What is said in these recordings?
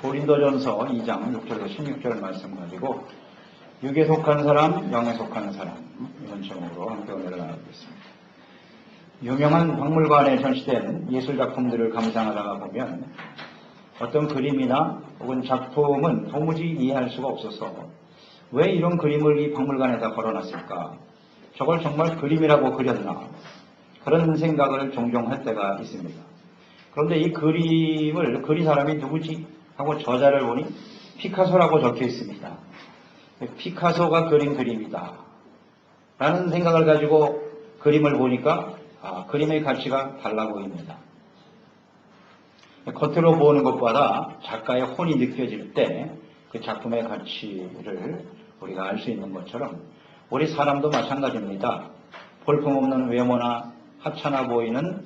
고린도전서 2장 6절에서 16절 말씀 가지고 육에 속한 사람, 영에 속한 사람 이런 제목으로 함께 은혜를 나누겠습니다. 유명한 박물관에 전시된 예술작품들을 감상하다가 보면 어떤 그림이나 혹은 작품은 도무지 이해할 수가 없어서 왜 이런 그림을 이 박물관에다 걸어놨을까? 저걸 정말 그림이라고 그렸나? 그런 생각을 종종 할 때가 있습니다. 그런데 이 그림을 그린 사람이 누구지? 하고 저자를 보니 피카소라고 적혀 있습니다. 피카소가 그린 그림이다 라는 생각을 가지고 그림을 보니까 그림의 가치가 달라 보입니다. 겉으로 보는 것보다 작가의 혼이 느껴질 때 그 작품의 가치를 우리가 알 수 있는 것처럼 우리 사람도 마찬가지입니다. 볼품없는 외모나 하찮아 보이는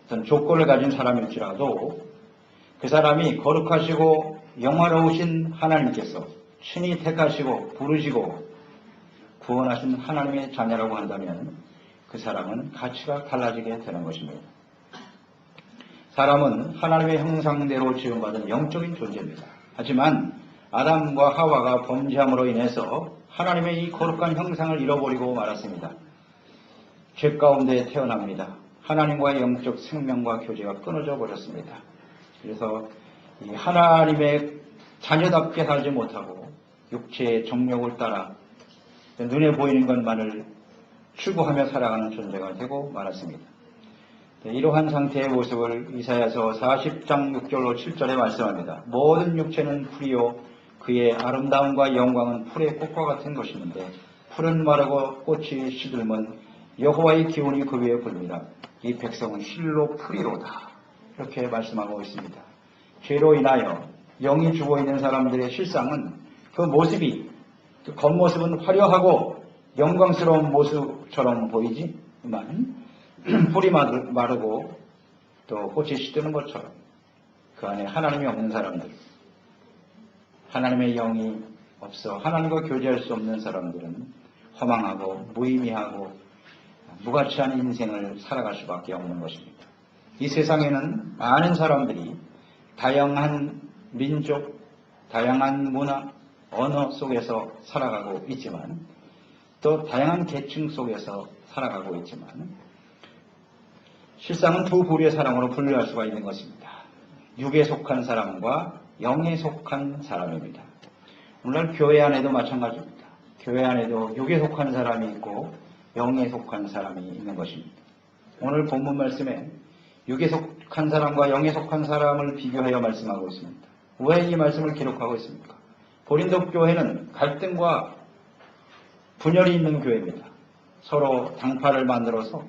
어떤 조건을 가진 사람일지라도 그 사람이 거룩하시고 영화로우신 하나님께서 친히 택하시고 부르시고 구원하신 하나님의 자녀라고 한다면 그 사람은 가치가 달라지게 되는 것입니다. 사람은 하나님의 형상대로 지음받은 영적인 존재입니다. 하지만 아담과 하와가 범죄함으로 인해서 하나님의 이 거룩한 형상을 잃어버리고 말았습니다. 죄 가운데 태어납니다. 하나님과의 영적 생명과 교제가 끊어져 버렸습니다. 그래서 이 하나님의 자녀답게 살지 못하고 육체의 정욕을 따라 눈에 보이는 것만을 추구하며 살아가는 존재가 되고 말았습니다. 이러한 상태의 모습을 이사야서 40장 6절로 7절에 말씀합니다. 모든 육체는 풀이요 그의 아름다움과 영광은 풀의 꽃과 같은 것이는데 풀은 마르고 꽃이 시들면 여호와의 기운이 그 위에 불미라. 이 백성은 실로 풀이로다. 이렇게 말씀하고 있습니다. 죄로 인하여 영이 죽어있는 사람들의 실상은 그 모습이 그 겉모습은 화려하고 영광스러운 모습처럼 보이지만 풀이 마르고 또 꽃이 시드는 것처럼 그 안에 하나님이 없는 사람들, 하나님의 영이 없어 하나님과 교제할 수 없는 사람들은 허망하고 무의미하고 무가치한 인생을 살아갈 수밖에 없는 것입니다. 이 세상에는 많은 사람들이 다양한 민족, 다양한 문화, 언어 속에서 살아가고 있지만 또 다양한 계층 속에서 살아가고 있지만 실상은 두 부류의 사람으로 분류할 수가 있는 것입니다. 육에 속한 사람과 영에 속한 사람입니다. 물론 교회 안에도 마찬가지입니다. 교회 안에도 육에 속한 사람이 있고 영에 속한 사람이 있는 것입니다. 오늘 본문 말씀에 육에 속한 사람과 영에 속한 사람을 비교하여 말씀하고 있습니다. 왜 이 말씀을 기록하고 있습니까? 고린도 교회는 갈등과 분열이 있는 교회입니다. 서로 당파를 만들어서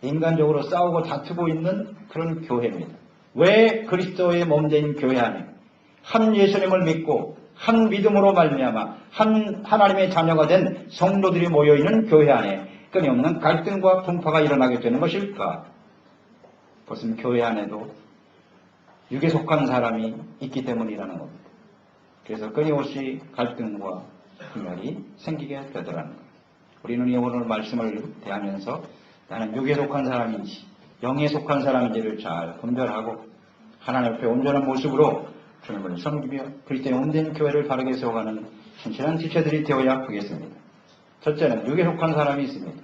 인간적으로 싸우고 다투고 있는 그런 교회입니다. 왜 그리스도의 몸된 교회 안에 한 예수님을 믿고 한 믿음으로 말미암아 한 하나님의 자녀가 된 성도들이 모여있는 교회 안에 끊임없는 갈등과 분파가 일어나게 되는 것일까? 그것은 교회 안에도 육에 속한 사람이 있기 때문이라는 겁니다. 그래서 끊임없이 갈등과 분열이 생기게 되더라는 거예요. 우리는 오늘 말씀을 대하면서 나는 육에 속한 사람인지 영에 속한 사람인지를 잘 분별하고 하나님 앞에 온전한 모습으로 주님을 섬기며 그리스도의 온된 교회를 바르게 세워가는 신실한 지체들이 되어야 하겠습니다. 첫째는 육에 속한 사람이 있습니다.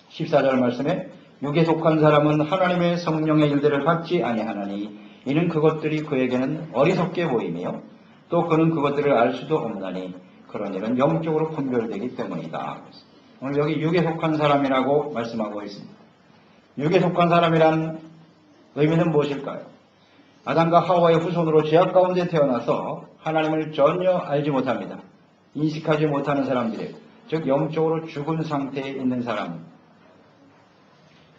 14절 말씀에 육에 속한 사람은 하나님의 성령의 일들을 받지 아니하나니 이는 그것들이 그에게는 어리석게 보이며 또 그는 그것들을 알 수도 없나니 그런 일은 영적으로 분별되기 때문이다. 오늘 여기 육에 속한 사람이라고 말씀하고 있습니다. 육에 속한 사람이란 의미는 무엇일까요? 아담과 하와의 후손으로 죄악 가운데 태어나서 하나님을 전혀 알지 못합니다. 인식하지 못하는 사람들이에요. 즉 영적으로 죽은 상태에 있는 사람,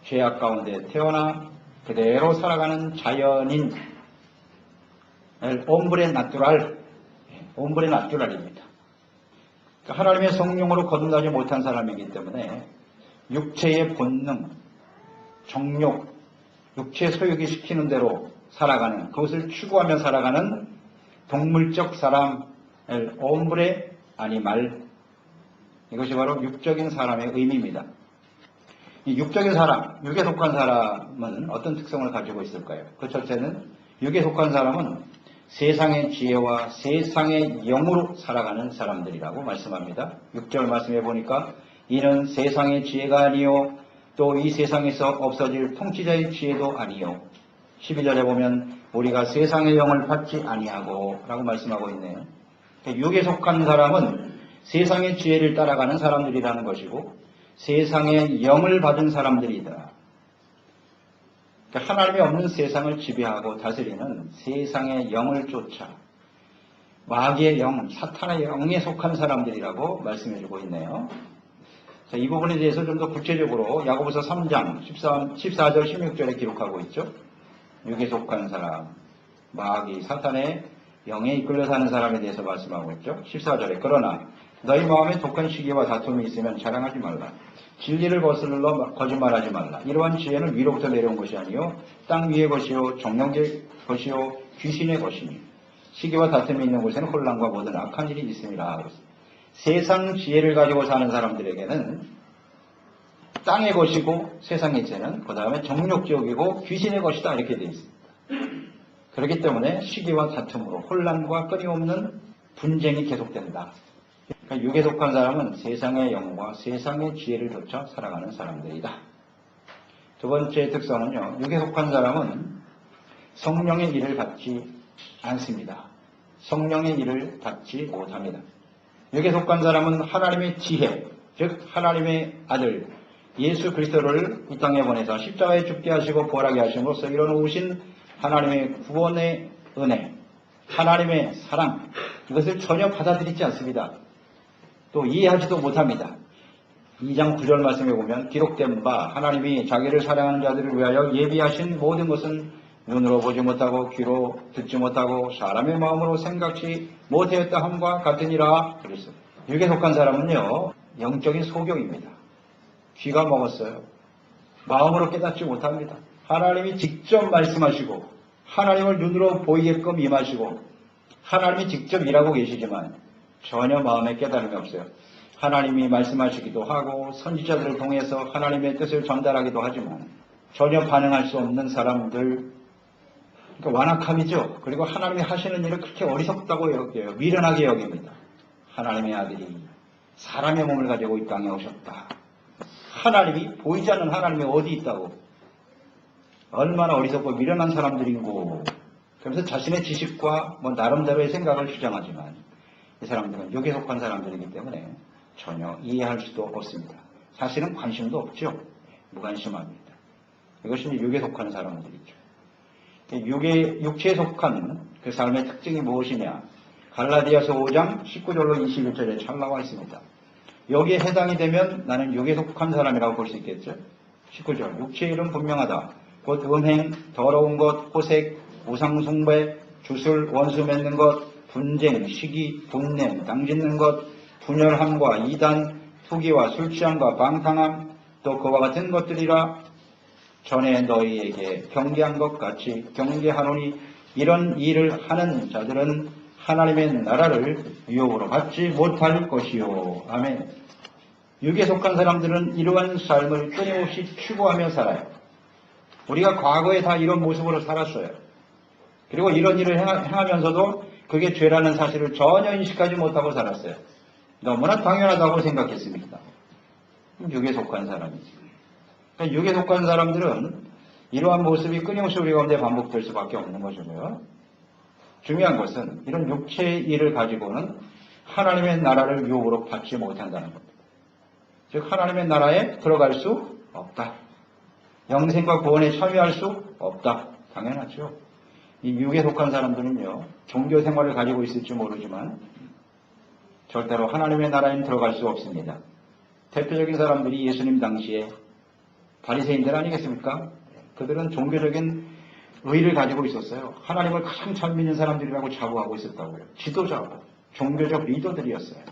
죄악 가운데 태어나 그대로 살아가는 자연인 옴브레 나뚜랄입니다. 하나님의 성령으로 거듭나지 못한 사람이기 때문에 육체의 본능, 정욕, 육체 소유기 시키는 대로 살아가는, 그것을 추구하며 살아가는 동물적 사람, 옴브레 아니말, 이것이 바로 육적인 사람의 의미입니다. 이 육적인 사람, 육에 속한 사람은 어떤 특성을 가지고 있을까요? 그 첫째는 육에 속한 사람은 세상의 지혜와 세상의 영으로 살아가는 사람들이라고 말씀합니다. 6절 말씀해 보니까 이는 세상의 지혜가 아니요 또 이 세상에서 없어질 통치자의 지혜도 아니요. 12절에 보면 우리가 세상의 영을 받지 아니하고 라고 말씀하고 있네요. 육에 속한 사람은 세상의 지혜를 따라가는 사람들이라는 것이고 세상의 영을 받은 사람들이다. 하나님이 없는 세상을 지배하고 다스리는 세상의 영을 쫓아 마귀의 영, 사탄의 영에 속한 사람들이라고 말씀해주고 있네요. 자, 이 부분에 대해서 좀 더 구체적으로 야고보서 3장 14절 16절에 기록하고 있죠. 육에 속한 사람, 마귀, 사탄의 영에 이끌려 사는 사람에 대해서 말씀하고 있죠. 14절에 그러나 너희 마음에 독한 시기와 다툼이 있으면 자랑하지 말라. 진리를 거슬러 거짓말하지 말라. 이러한 지혜는 위로부터 내려온 것이 아니요 땅 위의 것이요 정령의 것이요 귀신의 것이니 시기와 다툼이 있는 곳에는 혼란과 모든 악한 일이 있음이라. 세상 지혜를 가지고 사는 사람들에게는 땅의 것이고 세상의 지혜는 그 다음에 정욕지옥이고 귀신의 것이다 이렇게 되어 있습니다. 그렇기 때문에 시기와 다툼으로 혼란과 끊임없는 분쟁이 계속된다. 그러니까 육에 속한 사람은 세상의 영과 세상의 지혜를 쫓아 살아가는 사람들이다. 두 번째 특성은요. 육에 속한 사람은 성령의 일을 받지 않습니다. 성령의 일을 받지 못합니다. 육에 속한 사람은 하나님의 지혜, 즉 하나님의 아들 예수 그리스도를 이 땅에 보내서 십자가에 죽게 하시고 부활하게 하심으로써 이뤄놓으신 하나님의 구원의 은혜, 하나님의 사랑 이것을 전혀 받아들이지 않습니다. 또 이해하지도 못합니다. 2장 9절 말씀에 보면 기록된 바 하나님이 자기를 사랑하는 자들을 위하여 예비하신 모든 것은 눈으로 보지 못하고 귀로 듣지 못하고 사람의 마음으로 생각지 못하였다 함과 같으니라. 그랬어요. 육에 속한 사람은요 영적인 소경입니다. 귀가 먹었어요. 마음으로 깨닫지 못합니다. 하나님이 직접 말씀하시고 하나님을 눈으로 보이게끔 임하시고 하나님이 직접 일하고 계시지만 전혀 마음에 깨달음이 없어요. 하나님이 말씀하시기도 하고 선지자들을 통해서 하나님의 뜻을 전달하기도 하지만 전혀 반응할 수 없는 사람들, 그러니까 완악함이죠. 그리고 하나님이 하시는 일을 그렇게 어리석다고 여겨요. 미련하게 여깁니다. 하나님의 아들이 사람의 몸을 가지고 이 땅에 오셨다. 하나님이 보이지 않는 하나님이 어디 있다고. 얼마나 어리석고 미련한 사람들인고. 그러면서 자신의 지식과 나름대로의 생각을 주장하지만 이 사람들은 육에 속한 사람들이기 때문에 전혀 이해할 수도 없습니다. 사실은 관심도 없죠. 무관심합니다. 이것이 육에 속한 사람들이죠. 육체에 속한 그 삶의 특징이 무엇이냐? 갈라디아서 5장 19절로 21절에 잘 나와 있습니다. 여기에 해당이 되면 나는 육에 속한 사람이라고 볼 수 있겠죠. 19절 육체의 일은 분명하다. 곧 음행, 더러운 것, 호색, 우상숭배, 주술, 원수 맺는 것, 분쟁, 시기, 분냄, 당짓는 것, 분열함과 이단, 투기와 술취함과 방탕함, 또 그와 같은 것들이라. 전에 너희에게 경계한 것 같이 경계하노니 이런 일을 하는 자들은 하나님의 나라를 유혹으로 받지 못할 것이요. 아멘. 육에 속한 사람들은 이러한 삶을 끊임없이 추구하며 살아요. 우리가 과거에 다 이런 모습으로 살았어요. 그리고 이런 일을 행하면서도 그게 죄라는 사실을 전혀 인식하지 못하고 살았어요. 너무나 당연하다고 생각했습니다. 육에 속한 사람이지. 그러니까 육에 속한 사람들은 이러한 모습이 끊임없이 우리 가운데 반복될 수밖에 없는 것이고요. 중요한 것은 이런 육체의 일을 가지고는 하나님의 나라를 유혹으로 받지 못한다는 겁니다. 즉 하나님의 나라에 들어갈 수 없다. 영생과 구원에 참여할 수 없다. 당연하죠. 이 육에 속한 사람들은요. 종교 생활을 가지고 있을지 모르지만 절대로 하나님의 나라에 들어갈 수 없습니다. 대표적인 사람들이 예수님 당시에 바리새인들 아니겠습니까? 그들은 종교적인 의의를 가지고 있었어요. 하나님을 가장 잘 믿는 사람들이라고 자부하고 있었다고요. 지도자고 종교적 리더들이었어요.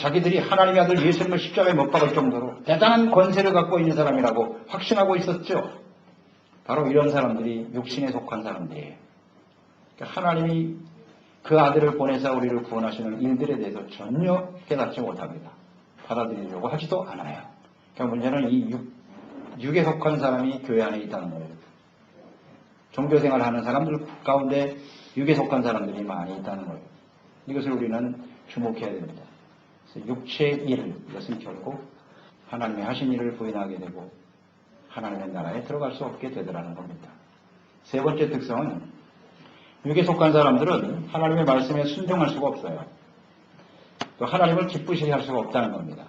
자기들이 하나님의 아들 예수님을 십자가에 못 박을 정도로 대단한 권세를 갖고 있는 사람이라고 확신하고 있었죠. 바로 이런 사람들이 육신에 속한 사람들이에요. 그러니까 하나님이 그 아들을 보내서 우리를 구원하시는 일들에 대해서 전혀 깨닫지 못합니다. 받아들이려고 하지도 않아요. 그러니까 문제는 이 육에 속한 사람이 교회 안에 있다는 거예요. 종교생활을 하는 사람들 가운데 육에 속한 사람들이 많이 있다는 거예요. 이것을 우리는 주목해야 됩니다. 그래서 육체의 일, 이것은 결국 하나님의 하신 일을 부인하게 되고 하나님의 나라에 들어갈 수 없게 되더라는 겁니다. 세 번째 특성은 육에 속한 사람들은 하나님의 말씀에 순종할 수가 없어요. 또 하나님을 기쁘시게 할 수가 없다는 겁니다.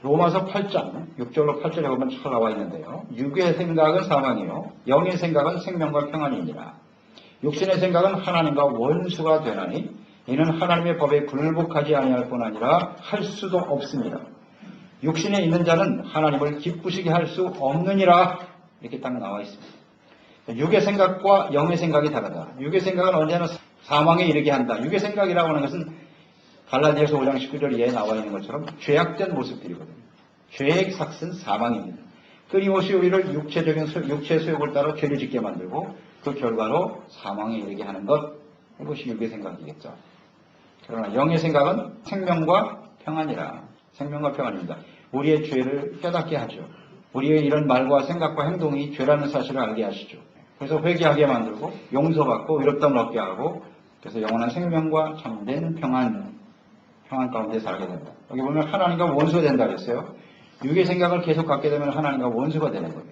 로마서 8장 6절로 8절에 보면 잘 나와 있는데요. 육의 생각은 사망이요 영의 생각은 생명과 평안이니라. 육신의 생각은 하나님과 원수가 되나니 이는 하나님의 법에 굴복하지 아니할 뿐 아니라 할 수도 없습니다. 육신에 있는 자는 하나님을 기쁘시게 할 수 없느니라. 이렇게 딱 나와 있습니다. 육의 생각과 영의 생각이 다르다. 육의 생각은 언제나 사망에 이르게 한다. 육의 생각이라고 하는 것은 갈라디아서 5장 19절 이하에 나와 있는 것처럼 죄악된 모습들이거든요. 죄의 삭은 사망입니다. 끊임없이 우리를 육체의 소욕을 따라 죄를 짓게 만들고 그 결과로 사망에 이르게 하는 것, 이것이 육의 생각이겠죠. 그러나 영의 생각은 생명과 평안이라. 생명과 평안입니다. 우리의 죄를 깨닫게 하죠. 우리의 이런 말과 생각과 행동이 죄라는 사실을 알게 하시죠. 그래서 회개하게 만들고 용서받고 위롭다함을 얻게 하고 그래서 영원한 생명과 참된 평안 가운데 살게 된다. 여기 보면 하나님과 원수가 된다 그랬어요. 육의 생각을 계속 갖게 되면 하나님과 원수가 되는 거예요.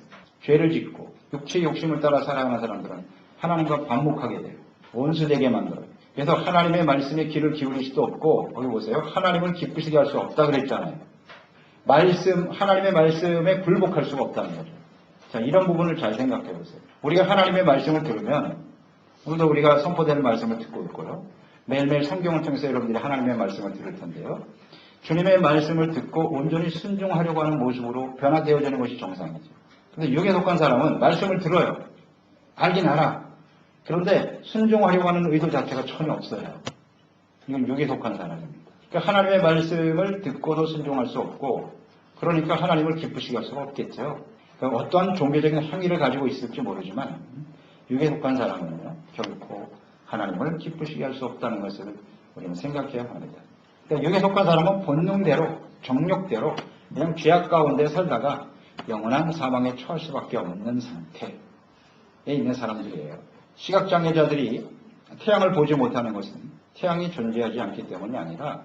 죄를 짓고 육체의 욕심을 따라 살아가는 사람들은 하나님과 반목하게 돼요. 원수되게 만들어요. 그래서 하나님의 말씀에 귀를 기울일 수도 없고 여기 보세요. 하나님을 기쁘시게 할 수 없다 그랬잖아요. 하나님의 말씀에 굴복할 수가 없다는 거죠. 자, 이런 부분을 잘 생각해 보세요. 우리가 하나님의 말씀을 들으면 오늘도 우리가 선포되는 말씀을 듣고 있고요. 매일매일 성경을 통해서 여러분들이 하나님의 말씀을 들을 텐데요. 주님의 말씀을 듣고 온전히 순종하려고 하는 모습으로 변화되어지는 것이 정상이죠. 그런데 육에 속한 사람은 말씀을 들어요. 알긴 알아. 그런데 순종하려고 하는 의도 자체가 전혀 없어요. 이건 육에 속한 사람입니다. 그러니까 하나님의 말씀을 듣고도 순종할 수 없고 그러니까 하나님을 기쁘시게 할 수가 없겠죠. 그러니까 어떠한 종교적인 행위를 가지고 있을지 모르지만 육에 속한 사람은요. 결코 하나님을 기쁘시게 할 수 없다는 것을 우리는 생각해야 합니다. 그러니까 육에 속한 사람은 본능대로 정욕대로 그냥 죄악 가운데 살다가 영원한 사망에 처할 수밖에 없는 상태에 있는 사람들이에요. 시각장애자들이 태양을 보지 못하는 것은 태양이 존재하지 않기 때문이 아니라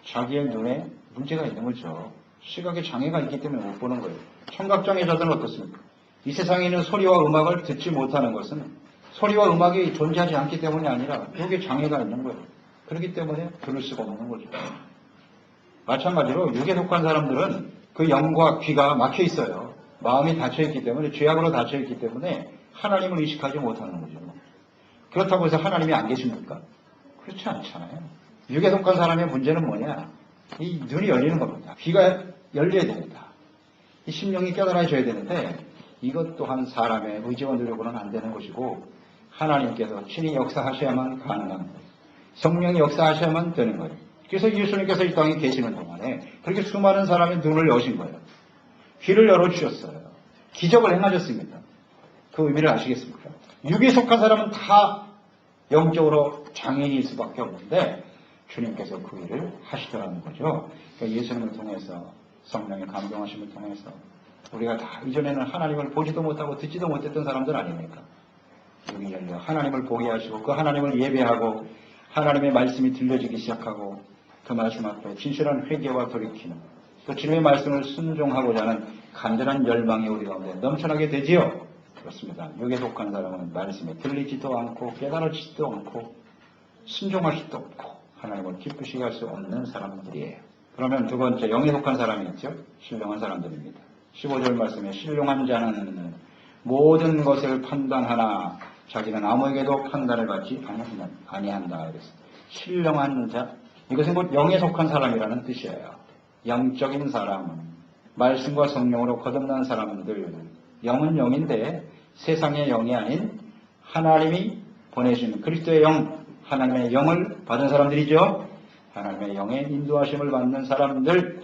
자기의 눈에 문제가 있는 거죠. 시각에 장애가 있기 때문에 못 보는 거예요. 청각장애자들은 어떻습니까? 이 세상에 있는 소리와 음악을 듣지 못하는 것은 소리와 음악이 존재하지 않기 때문이 아니라 여기에 장애가 있는 거예요. 그렇기 때문에 들을 수가 없는 거죠. 마찬가지로 육에 속한 사람들은 그 영과 귀가 막혀 있어요. 마음이 닫혀 있기 때문에 죄악으로 닫혀 있기 때문에 하나님을 의식하지 못하는 거죠. 그렇다고 해서 하나님이 안 계십니까? 그렇지 않잖아요. 육에 속한 사람의 문제는 뭐냐? 이 눈이 열리는 겁니다. 귀가 열려야 됩니다. 이 심령이 깨달아져야 되는데 이것 또한 사람의 의지와 노력으로는 안 되는 것이고 하나님께서 친히 역사하셔야만 가능한 거예요. 성령이 역사하셔야만 되는 거예요. 그래서 예수님께서 이 땅에 계시는 동안에 그렇게 수많은 사람의 눈을 여신 거예요. 귀를 열어주셨어요. 기적을 행하셨습니다. 그 의미를 아시겠습니까? 육에 속한 사람은 다 영적으로 장애인일 수밖에 없는데 주님께서 그 일을 하시더라는 거죠. 그러니까 예수님을 통해서 성령의 감동하심을 통해서 우리가 다 이전에는 하나님을 보지도 못하고 듣지도 못했던 사람들 아닙니까? 여기 열려 하나님을 보게 하시고 그 하나님을 예배하고 하나님의 말씀이 들려지기 시작하고 그 말씀 앞에 진실한 회개와 돌이키는 그 주님의 말씀을 순종하고자 하는 간절한 열망이 우리 가운데 넘쳐나게 되지요. 그렇습니다. 육에 속한 사람은 말씀에 들리지도 않고 깨달아지지도 않고 순종할 수도 없고 하나님을 기쁘시게 할 수 없는 사람들이에요. 그러면 두 번째 영에 속한 사람이 있죠. 신령한 사람들입니다. 15절 말씀에 신령한 자는 모든 것을 판단하나 자기는 아무에게도 판단을 받지 아니한다. 그랬어요. 신령한 자, 이것은 곧 영에 속한 사람이라는 뜻이에요. 영적인 사람, 말씀과 성령으로 거듭난 사람들, 영은 영인데 세상의 영이 아닌 하나님이 보내신 그리스도의 영, 하나님의 영을 받은 사람들이죠. 하나님의 영의 인도하심을 받는 사람들,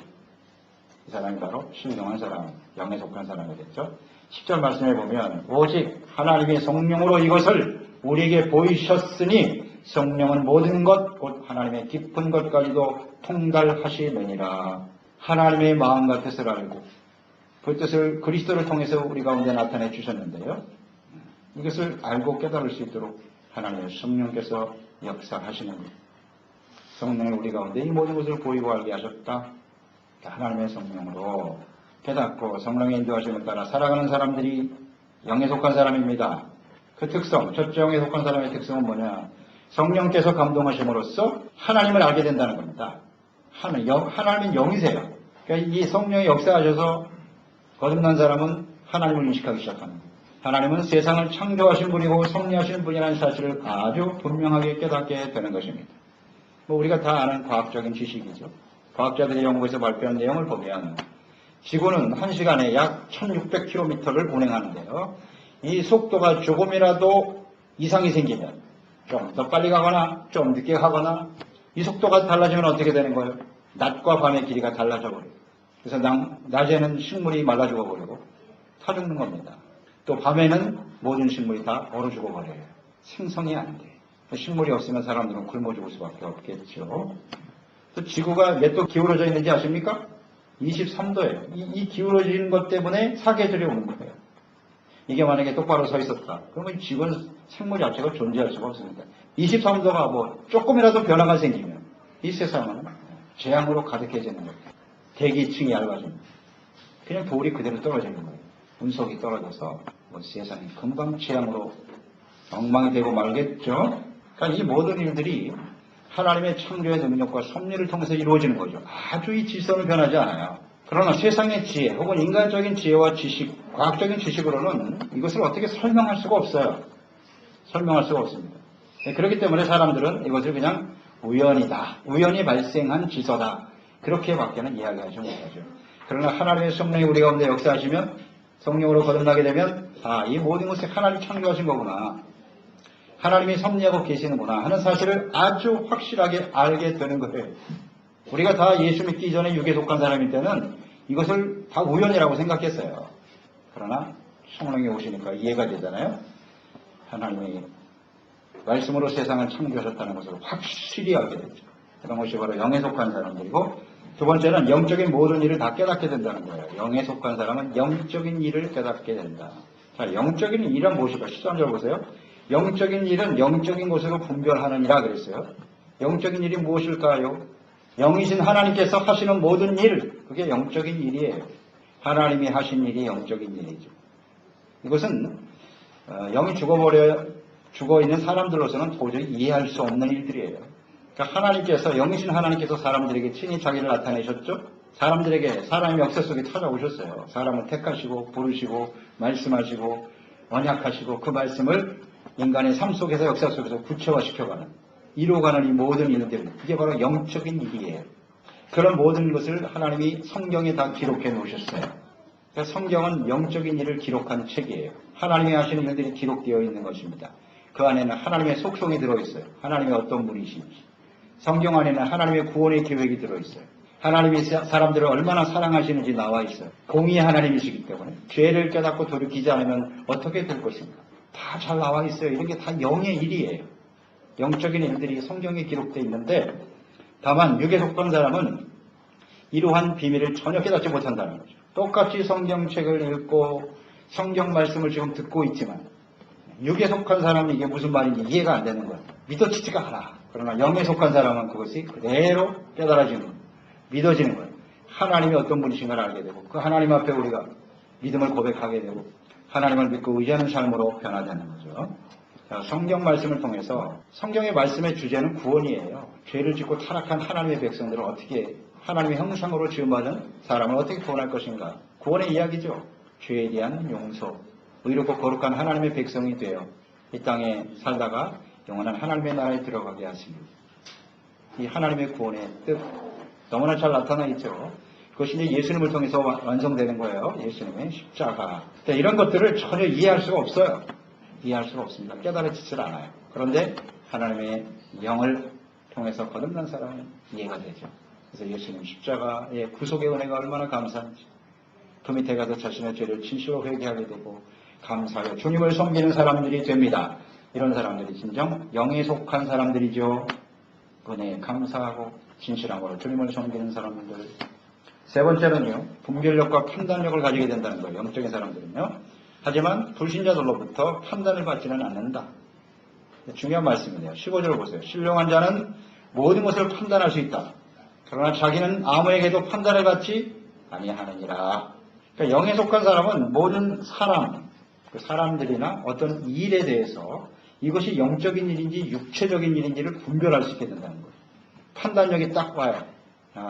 이 사람이 바로 신령한 사람, 영에 속한 사람이겠죠. 10절 말씀에 보면 오직 하나님의 성령으로 이것을 우리에게 보이셨으니 성령은 모든 것, 곧 하나님의 깊은 것까지도 통달하시느니라. 하나님의 마음과 뜻을 알고 그 뜻을 그리스도를 통해서 우리 가운데 나타내 주셨는데요. 이것을 알고 깨달을 수 있도록 하나님의 성령께서 역사하시는 것. 성령이 우리 가운데 이 모든 것을 보이고 알게 하셨다. 하나님의 성령으로 깨닫고 성령의 인도하심을 따라 살아가는 사람들이 영에 속한 사람입니다. 그 특성, 첫째 영에 속한 사람의 특성은 뭐냐? 성령께서 감동하심으로써 하나님을 알게 된다는 겁니다. 하나님은 영이세요. 그러니까 이 성령이 역사하셔서 거듭난 사람은 하나님을 인식하기 시작합니다. 하나님은 세상을 창조하신 분이고 섭리하신 분이라는 사실을 아주 분명하게 깨닫게 되는 것입니다. 우리가 다 아는 과학적인 지식이죠. 과학자들이 연구에서 발표한 내용을 보면 지구는 1시간에 약 1600km를 운행하는데요. 이 속도가 조금이라도 이상이 생기면 좀 더 빨리 가거나 좀 늦게 가거나 이 속도가 달라지면 어떻게 되는 거예요? 낮과 밤의 길이가 달라져 버려요. 그래서 낮에는 식물이 말라 죽어버리고 타 죽는 겁니다. 또 밤에는 모든 식물이 다 얼어 죽어버려요. 생성이 안 돼요. 식물이 없으면 사람들은 굶어 죽을 수밖에 없겠죠. 또 지구가 몇 도 기울어져 있는지 아십니까? 23도예요. 이 기울어지는 것 때문에 사계절이 오는 거예요. 이게 만약에 똑바로 서 있었다. 그러면 지구는 생물 자체가 존재할 수가 없습니다. 23도가 뭐 조금이라도 변화가 생기면 이 세상은 재앙으로 가득해지는 거예요. 대기층이 얇아집니다. 그냥 돌이 그대로 떨어지는 거예요. 운석이 떨어져서 뭐 세상이 금방 재앙으로 엉망이 되고 말겠죠. 그러니까 이 모든 일들이 하나님의 창조의 능력과 섭리를 통해서 이루어지는 거죠. 아주 이 질서는 변하지 않아요. 그러나 세상의 지혜 혹은 인간적인 지혜와 지식, 과학적인 지식으로는 이것을 어떻게 설명할 수가 없어요. 설명할 수가 없습니다. 그렇기 때문에 사람들은 이것을 그냥 우연이다. 우연히 발생한 질서다. 그렇게밖에는 이야기하지 못하죠. 그러나 하나님의 성령이 우리 가운데 역사하시면 성령으로 거듭나게 되면 이 모든 것이 하나님이 창조하신 거구나. 하나님이 섭리하고 계시는구나 하는 사실을 아주 확실하게 알게 되는 거예요. 우리가 다 예수 믿기 전에 육에 속한 사람일 때는 이것을 다 우연이라고 생각했어요. 그러나 성령이 오시니까 이해가 되잖아요. 하나님이 말씀으로 세상을 창조하셨다는 것을 확실히 알게 되죠. 그런 것이 바로 영에 속한 사람들이고, 두 번째는 영적인 모든 일을 다 깨닫게 된다는 거예요. 영에 속한 사람은 영적인 일을 깨닫게 된다. 자, 영적인 일은 무엇일까? 13절 보세요. 영적인 일은 영적인 것으로 분별하느니라 그랬어요. 영적인 일이 무엇일까요? 영이신 하나님께서 하시는 모든 일, 그게 영적인 일이에요. 하나님이 하신 일이 영적인 일이죠. 이것은 영이 죽어 있는 사람들로서는 도저히 이해할 수 없는 일들이에요. 그러니까 하나님께서, 영이신 하나님께서 사람들에게 친히 자기를 나타내셨죠. 사람들에게 사람의 역사 속에 찾아오셨어요. 사람을 택하시고 부르시고 말씀하시고 언약하시고 그 말씀을 인간의 삶 속에서 역사 속에서 구체화시켜가는, 이루어가는 이 모든 일들, 이게 바로 영적인 일이에요. 그런 모든 것을 하나님이 성경에 다 기록해 놓으셨어요. 그러니까 성경은 영적인 일을 기록한 책이에요. 하나님이 하시는 일들이 기록되어 있는 것입니다. 그 안에는 하나님의 속성이 들어있어요. 하나님의 어떤 분이신지. 성경 안에는 하나님의 구원의 계획이 들어있어요. 하나님이 사람들을 얼마나 사랑하시는지 나와 있어요. 공의의 하나님이시기 때문에 죄를 깨닫고 돌이키지 않으면 어떻게 될 것인가. 다 잘 나와 있어요. 이런 게 다 영의 일이에요. 영적인 일들이 성경에 기록되어 있는데, 다만 육에 속한 사람은 이러한 비밀을 전혀 깨닫지 못한다는 거죠. 똑같이 성경책을 읽고 성경 말씀을 지금 듣고 있지만 육에 속한 사람은 이게 무슨 말인지 이해가 안 되는 거예요. 믿어지지가 않아. 그러나 영에 속한 사람은 그것이 그대로 깨달아지는 거예요. 믿어지는 거예요. 하나님이 어떤 분이신가를 알게 되고 그 하나님 앞에 우리가 믿음을 고백하게 되고 하나님을 믿고 의지하는 삶으로 변화되는 거죠. 성경 말씀을 통해서, 성경의 말씀의 주제는 구원이에요. 죄를 짓고 타락한 하나님의 백성들을 어떻게, 하나님의 형상으로 지음받은 사람을 어떻게 구원할 것인가. 구원의 이야기죠. 죄에 대한 용서, 의롭고 거룩한 하나님의 백성이 되어 이 땅에 살다가 영원한 하나님의 나라에 들어가게 하시니, 이 하나님의 구원의 뜻 너무나 잘 나타나 있죠. 그것이 이제 예수님을 통해서 완성되는 거예요. 예수님의 십자가. 이런 것들을 전혀 이해할 수가 없어요. 이해할 수가 없습니다. 깨달아지질 않아요. 그런데 하나님의 영을 통해서 거듭난 사람은 이해가 되죠. 그래서 예수님 십자가의 구속의 은혜가 얼마나 감사한지, 그 밑에 가서 자신의 죄를 진실로 회개하게 되고 감사하여 주님을 섬기는 사람들이 됩니다. 이런 사람들이 진정 영에 속한 사람들이죠. 은혜에 감사하고 진실함으로 주님을 섬기는 사람들. 세 번째는요, 분별력과 판단력을 가지게 된다는 거예요. 영적인 사람들은요. 하지만 불신자들로부터 판단을 받지는 않는다. 중요한 말씀이네요. 15절을 보세요. 신령한 자는 모든 것을 판단할 수 있다. 그러나 자기는 아무에게도 판단을 받지 아니하느니라. 그러니까 영에 속한 사람은 모든 사람, 그 사람들이나 어떤 일에 대해서 이것이 영적인 일인지 육체적인 일인지를 분별할 수 있게 된다는 거예요. 판단력이 딱 와요.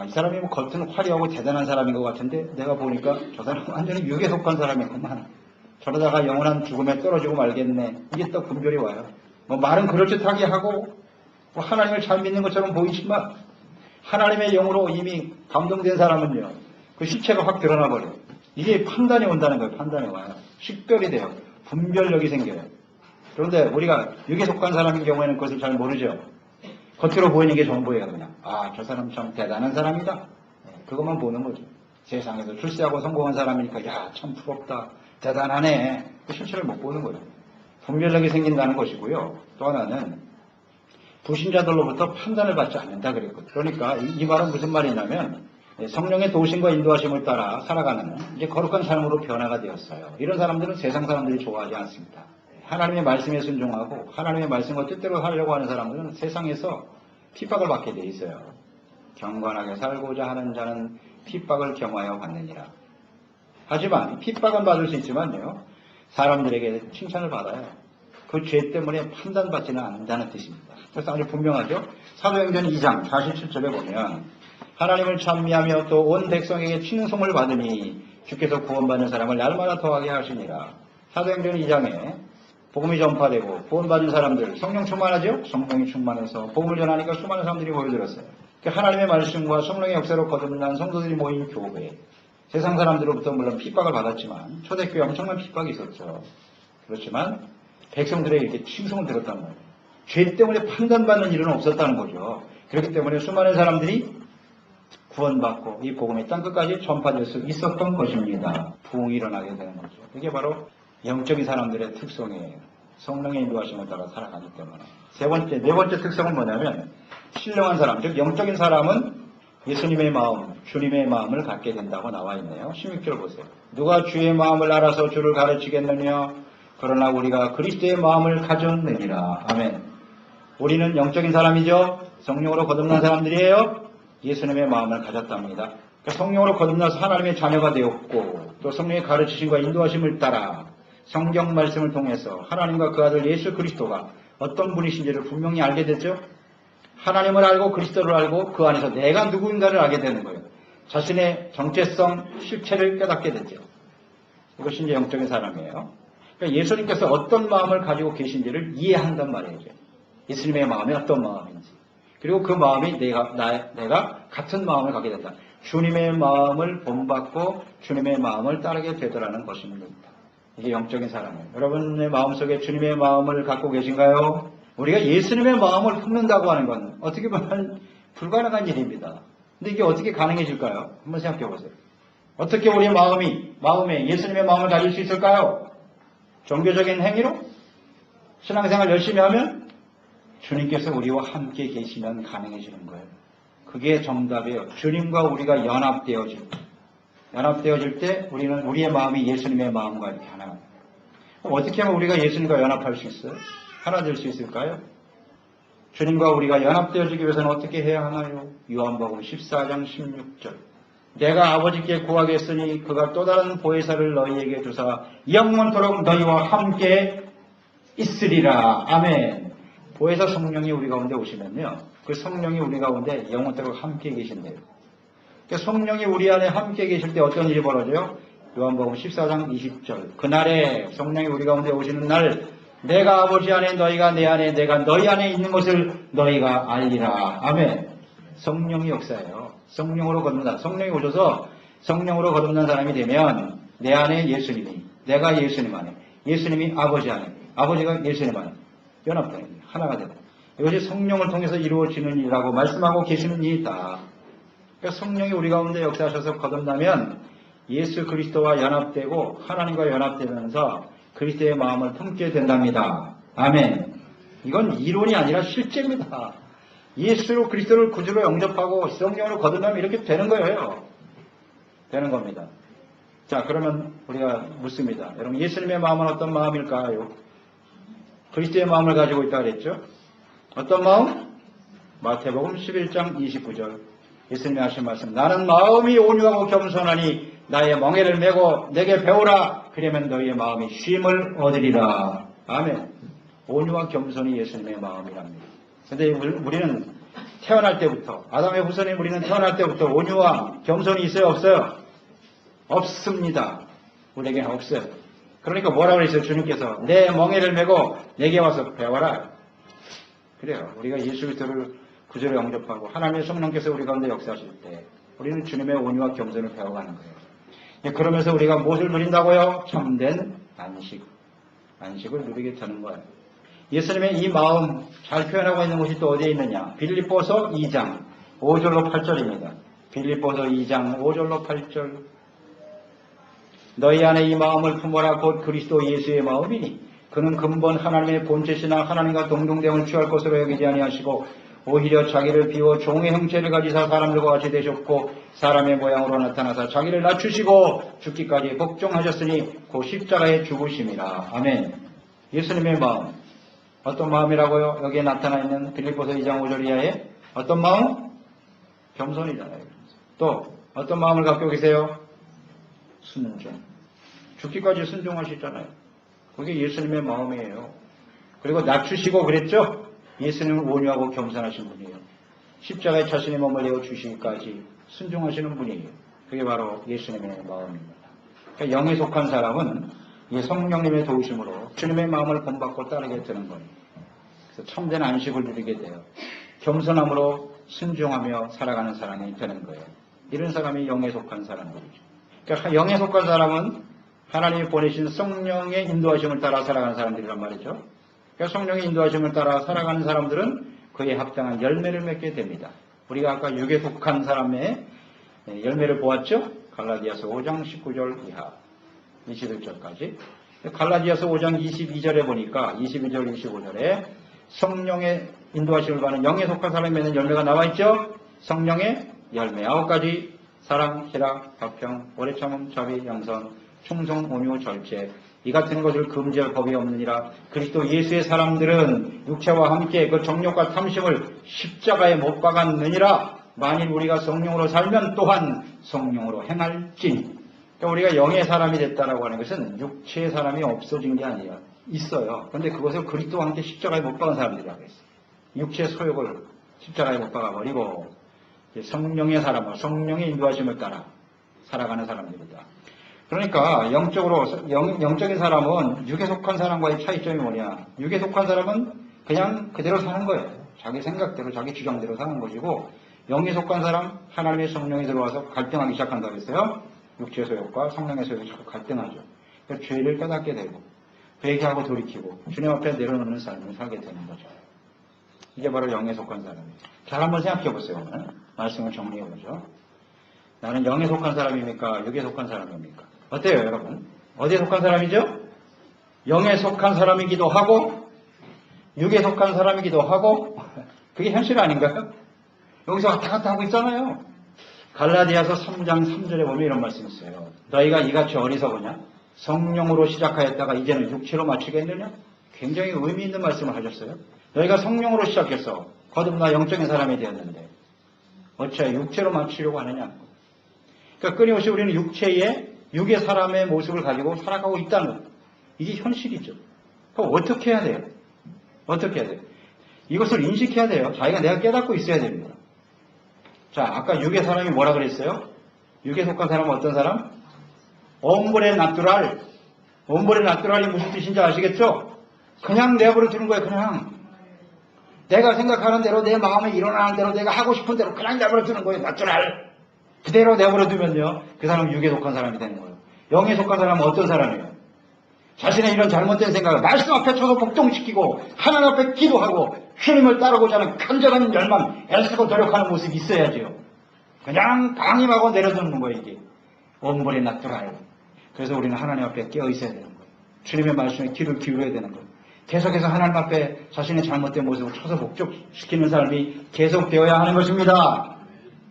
이 사람이 뭐 겉은 화려하고 대단한 사람인 것 같은데 내가 보니까 저 사람은 완전히 육에 속한 사람이구만. 저러다가 영원한 죽음에 떨어지고 말겠네. 이게 딱 분별이 와요. 뭐 말은 그럴듯하게 하고 뭐 하나님을 잘 믿는 것처럼 보이지만 하나님의 영으로 이미 감동된 사람은요. 그 실체가 확 드러나 버려요. 이게 판단이 온다는 거예요. 판단이 와요. 식별이 돼요. 분별력이 생겨요. 그런데 우리가 육에 속한 사람인 경우에는 그것을 잘 모르죠. 겉으로 보이는 게 전부예요. 그냥 저 사람 참 대단한 사람이다. 그것만 보는 거죠. 세상에서 출세하고 성공한 사람이니까 야 참 부럽다. 대단하네. 그 실체를 못 보는 거예요. 분별력이 생긴다는 것이고요. 또 하나는 불신자들로부터 판단을 받지 않는다 그랬거든요. 그러니까 이 말은 무슨 말이냐면 성령의 도우심과 인도하심을 따라 살아가는 이제 거룩한 삶으로 변화가 되었어요. 이런 사람들은 세상 사람들이 좋아하지 않습니다. 하나님의 말씀에 순종하고 하나님의 말씀과 뜻대로 하려고 하는 사람들은 세상에서 핍박을 받게 돼 있어요. 경건하게 살고자 하는 자는 핍박을 겸하여 받느니라. 하지만 핍박은 받을 수 있지만요. 사람들에게 칭찬을 받아요. 그 죄 때문에 판단받지는 않는다는 뜻입니다. 그래서 아주 분명하죠. 사도행전 2장 47절에 보면 하나님을 찬미하며 또 온 백성에게 칭송을 받으니 주께서 구원받는 사람을 날마다 더하게 하시니라. 사도행전 2장에 복음이 전파되고 구원받은 사람들 성령 충만하죠? 성령이 충만해서 복음을 전하니까 수많은 사람들이 모여들었어요. 하나님의 말씀과 성령의 역사로 거듭난 성도들이 모인 교회. 세상 사람들로부터 물론 핍박을 받았지만 초대교회 엄청난 핍박이 있었죠. 그렇지만 백성들의 이렇게 칭송을 들었단 말이에요. 죄 때문에 판단받는 일은 없었다는 거죠. 그렇기 때문에 수많은 사람들이 구원받고 이 복음이 땅끝까지 전파될 수 있었던 것입니다. 부흥이 일어나게 되는 거죠. 이게 바로 영적인 사람들의 특성이에요. 성령의 인도하심을 따라 살아가기 때문에. 네 번째 특성은 뭐냐면 신령한 사람, 즉 영적인 사람은 예수님의 마음, 주님의 마음을 갖게 된다고 나와 있네요. 16절 보세요. 누가 주의 마음을 알아서 주를 가르치겠느냐? 그러나 우리가 그리스도의 마음을 가졌느니라. 아멘. 우리는 영적인 사람이죠. 성령으로 거듭난 사람들이에요. 예수님의 마음을 가졌답니다. 그러니까 성령으로 거듭나서 하나님의 자녀가 되었고 또 성령의 가르치심과 인도하심을 따라 성경 말씀을 통해서 하나님과 그 아들 예수 그리스도가 어떤 분이신지를 분명히 알게 되죠. 하나님을 알고 그리스도를 알고 그 안에서 내가 누구인가를 알게 되는 거예요. 자신의 정체성, 실체를 깨닫게 되죠. 이것이 이제 영적인 사람이에요. 그러니까 예수님께서 어떤 마음을 가지고 계신지를 이해한단 말이죠. 예수님의 마음이 어떤 마음인지. 그리고 그 마음이 내가 같은 마음을 갖게 된다. 주님의 마음을 본받고 주님의 마음을 따르게 되더라는 것입니다. 이게 영적인 사람이에요. 여러분의 마음속에 주님의 마음을 갖고 계신가요? 우리가 예수님의 마음을 품는다고 하는 건 어떻게 보면 불가능한 일입니다. 근데 이게 어떻게 가능해질까요? 한번 생각해 보세요. 어떻게 우리의 마음에 예수님의 마음을 가질 수 있을까요? 종교적인 행위로? 신앙생활 열심히 하면? 주님께서 우리와 함께 계시면 가능해지는 거예요. 그게 정답이에요. 주님과 우리가 연합되어질 때 우리는 우리의 마음이 예수님의 마음과 이렇게 하나. 어떻게 하면 우리가 예수님과 연합할 수 있어요? 하나 될 수 있을까요? 주님과 우리가 연합되어지기 위해서는 어떻게 해야 하나요? 요한복음 14장 16절. 내가 아버지께 구하겠으니 그가 또 다른 보혜사를 너희에게 주사 영원토록 너희와 함께 있으리라. 아멘. 보혜사 성령이 우리 가운데 오시면요. 그 성령이 우리 가운데 영원토록 함께 계신대요. 그러니까 성령이 우리 안에 함께 계실 때 어떤 일이 벌어져요? 요한복음 14장 20절. 그날에 성령이 우리 가운데 오시는 날 내가 아버지 안에 너희가 내 안에 내가 너희 안에 있는 것을 너희가 알리라. 아멘. 성령이 역사예요. 성령으로 거듭난 성령이 오셔서 성령으로 거듭난 사람이 되면 내 안에 예수님이 내가 예수님 안에 예수님이 아버지 안에 아버지가 예수님 안에 연합되는 거예요. 하나가 되는 거예요. 이것이 성령을 통해서 이루어지는 일이라고 말씀하고 계시는 일이다. 그러니까 성령이 우리 가운데 역사하셔서 거듭나면 예수 그리스도와 연합되고 하나님과 연합되면서 그리스도의 마음을 품게 된답니다. 아멘. 이건 이론이 아니라 실제입니다. 예수로 그리스도를 구주로 영접하고 성령으로 거듭나면 이렇게 되는 거예요. 되는 겁니다. 자, 그러면 우리가 묻습니다. 여러분, 예수님의 마음은 어떤 마음일까요? 그리스도의 마음을 가지고 있다 그랬죠. 어떤 마음? 마태복음 11장 29절 예수님이 하신 말씀, 나는 마음이 온유하고 겸손하니 나의 멍에를 메고 내게 배우라. 그러면 너희의 마음이 쉼을 얻으리라. 아멘. 온유와 겸손이 예수님의 마음이랍니다. 그런데 우리는 태어날 때부터, 아담의 후손인 우리는 태어날 때부터 온유와 겸손이 있어요? 없어요? 없습니다. 우리에게는 없어요. 그러니까 뭐라고 그랬어요? 주님께서 내 멍에를 메고 내게 와서 배워라. 그래요. 우리가 예수 그리스도를 구주로 영접하고 하나님의 성령께서 우리 가운데 역사하실 때 우리는 주님의 온유와 겸손을 배워가는 거예요. 그러면서 우리가 무엇을 누린다고요? 참된 안식을 누리게 되는 거예요. 예수님의 이 마음 잘 표현하고 있는 곳이 또 어디에 있느냐? 빌립보서 2장 5절로 8절입니다. 빌립보서 2장 5절로 8절. 너희 안에 이 마음을 품어라. 곧 그리스도 예수의 마음이니 그는 근본 하나님의 본체시나 하나님과 동등됨을 취할 것으로 여기지 아니하시고 오히려 자기를 비워 종의 형체를 가지사 사람들과 같이 되셨고 사람의 모양으로 나타나사 자기를 낮추시고 죽기까지 복종하셨으니 그 십자가에 죽으심이라. 아멘. 예수님의 마음 어떤 마음이라고요? 여기에 나타나 있는 빌립보서 2장 5절 이하에 어떤 마음? 겸손이잖아요. 또 어떤 마음을 갖고 계세요? 순종. 죽기까지 순종하시잖아요. 그게 예수님의 마음이에요. 그리고 낮추시고 그랬죠? 예수님은 온유하고 겸손하신 분이에요. 십자가에 자신의 몸을 내어 주시기까지 순종하시는 분이에요. 그게 바로 예수님의 마음입니다. 그러니까 영에 속한 사람은 성령님의 도우심으로 주님의 마음을 본받고 따르게 되는 거예요. 그래서 참된 안식을 누리게 돼요. 겸손함으로 순종하며 살아가는 사람이 되는 거예요. 이런 사람이 영에 속한 사람들이죠. 그러니까 영에 속한 사람은 하나님이 보내신 성령의 인도하심을 따라 살아가는 사람들이란 말이죠. 그러니까 성령의 인도하심을 따라 살아가는 사람들은 그에 합당한 열매를 맺게 됩니다. 우리가 아까 육에 속한 사람의 열매를 보았죠? 갈라디아서 5장 19절 이하 21절까지. 갈라디아서 5장 22절에 보니까 22절 25절에 성령의 인도하심을 받는 영에 속한 사람이 맺는 열매가 나와 있죠? 성령의 열매 9가지. 사랑, 희락, 화평, 오래 참음, 자비, 양선, 충성, 온유, 절제. 이 같은 것을 금지할 법이 없느니라. 그리스도 예수의 사람들은 육체와 함께 그 정욕과 탐심을 십자가에 못 박았느니라. 만일 우리가 성령으로 살면 또한 성령으로 행할지. 그러니까 우리가 영의 사람이 됐다라고 하는 것은 육체의 사람이 없어진 게 아니에요. 있어요. 그런데 그것을 그리스도와 함께 십자가에 못 박은 사람들이라고 했어요. 육체의 소욕을 십자가에 못 박아버리고 성령의 사람과 성령의 인도하심을 따라 살아가는 사람들이다. 그러니까 영적인 사람은 육에 속한 사람과의 차이점이 뭐냐? 육에 속한 사람은 그냥 그대로 사는 거예요. 자기 생각대로 자기 주장대로 사는 것이고 영에 속한 사람 하나님의 성령이 들어와서 갈등하기 시작한다고 했어요. 육체의 소욕과 성령의 소욕이 자꾸 갈등하죠. 그래서 죄를 깨닫게 되고 회개하고 돌이키고 주님 앞에 내려놓는 삶을 살게 되는 거죠. 이게 바로 영에 속한 사람이에요. 잘 한번 생각해 보세요. 오늘 말씀을 정리해 보죠. 나는 영에 속한 사람입니까? 육에 속한 사람입니까? 어때요, 여러분? 어디에 속한 사람이죠? 영에 속한 사람이기도 하고 육에 속한 사람이기도 하고 그게 현실 아닌가요? 여기서 왔다 갔다 하고 있잖아요. 갈라디아서 3장 3절에 보면 이런 말씀이 있어요. 너희가 이같이 어리석으냐? 성령으로 시작하였다가 이제는 육체로 마치겠느냐? 굉장히 의미 있는 말씀을 하셨어요. 너희가 성령으로 시작해서 거듭나 영적인 사람이 되었는데 어찌하여 육체로 마치려고 하느냐? 그러니까 끊임없이 우리는 육의 사람의 모습을 가지고 살아가고 있다는 것. 이게 현실이죠. 그럼 어떻게 해야 돼요? 어떻게 해야 돼요? 이것을 인식해야 돼요. 내가 깨닫고 있어야 됩니다. 자, 아까 육의 사람이 뭐라 그랬어요? 육에 속한 사람은 어떤 사람? 옴브레 나뚜랄. 옴브레 나뚜랄이 무슨 뜻인지 아시겠죠? 그냥 내버려 두는 거예요. 그냥 내가 생각하는 대로 내 마음에 일어나는 대로 내가 하고 싶은 대로 그냥 내버려 두는 거예요. 나뚜랄. 그대로 내버려 두면요, 그 사람은 육에 속한 사람이 되는 거예요. 영에 속한 사람은 어떤 사람이에요? 자신의 이런 잘못된 생각을 말씀 앞에 쳐서 복종시키고 하나님 앞에 기도하고 주님을 따르고자 하는 간절한 열망, 애쓰고 노력하는 모습이 있어야죠. 그냥 방임하고 내려두는 거예요. 이게 옴브레 나뚜랄. 그래서 우리는 하나님 앞에 깨어 있어야 되는 거예요. 주님의 말씀에 귀를 기울여야 되는 거예요. 계속해서 하나님 앞에 자신의 잘못된 모습을 쳐서 복종시키는 삶이 계속되어야 하는 것입니다.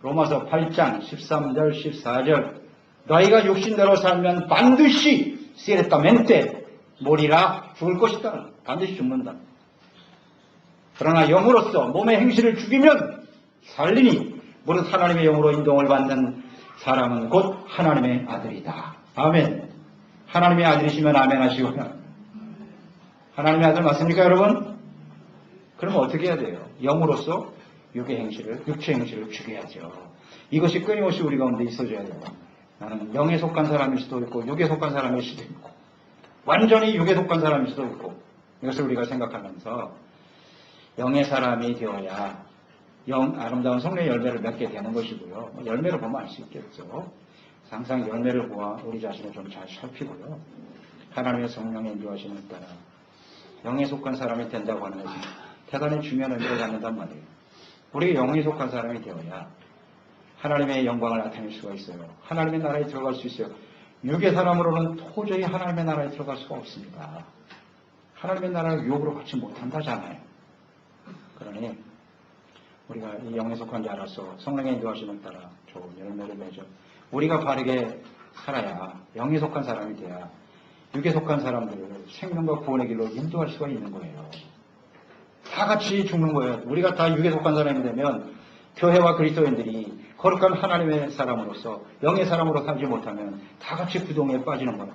로마서 8장 13절 14절. 너희가 육신대로 살면 반드시 시에르타멘테 모리라 죽을 것이다. 반드시 죽는다. 그러나 영으로서 몸의 행실을 죽이면 살리니 무릇 하나님의 영으로 인동을 받는 사람은 곧 하나님의 아들이다. 아멘. 하나님의 아들이시면 아멘 하시고요. 하나님의 아들 맞습니까 여러분? 그러면 어떻게 해야 돼요? 영으로서 육체 행실을 죽여야죠. 이것이 끊임없이 우리 가운데 있어줘야 돼요. 나는 영에 속한 사람일 수도 있고 육에 속한 사람일 수도 있고 완전히 육에 속한 사람일 수도 있고 이것을 우리가 생각하면서 영의 사람이 되어야 아름다운 성령의 열매를 맺게 되는 것이고요. 열매를 보면 알 수 있겠죠. 항상 열매를 보아 우리 자신을 좀 잘 살피고요. 하나님의 성령의 인도하심을 따라 영에 속한 사람이 된다고 하는 것은 대단히 중요한 의미를 갖는단 말이에요. 우리가 영에 속한 사람이 되어야 하나님의 영광을 나타낼 수가 있어요. 하나님의 나라에 들어갈 수 있어요. 육의 사람으로는 도저히 하나님의 나라에 들어갈 수가 없습니다. 하나님의 나라를 유혹으로 받지 못한다잖아요. 그러니 우리가 이 영에 속한 자라서 성령의 인도하심을 따라 좋은 열매를 맺어 우리가 바르게 살아야 영에 속한 사람이 돼야 육에 속한 사람들을 생명과 구원의 길로 인도할 수가 있는 거예요. 다 같이 죽는 거예요. 우리가 다 육에 속한 사람이 되면 교회와 그리스도인들이 거룩한 하나님의 사람으로서 영의 사람으로 살지 못하면 다 같이 구동에 빠지는 거예요.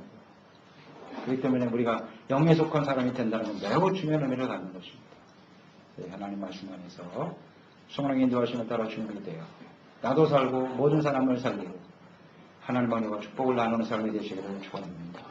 그렇기 때문에 우리가 영에 속한 사람이 된다는 건 매우 중요한 의미를 갖는 것입니다. 네, 하나님 말씀 안에서 성령의 인도하심을 따라 주님이 되어 나도 살고 모든 사람을 살리고 하나님과 축복을 나누는 삶이 되시기를 축원합니다.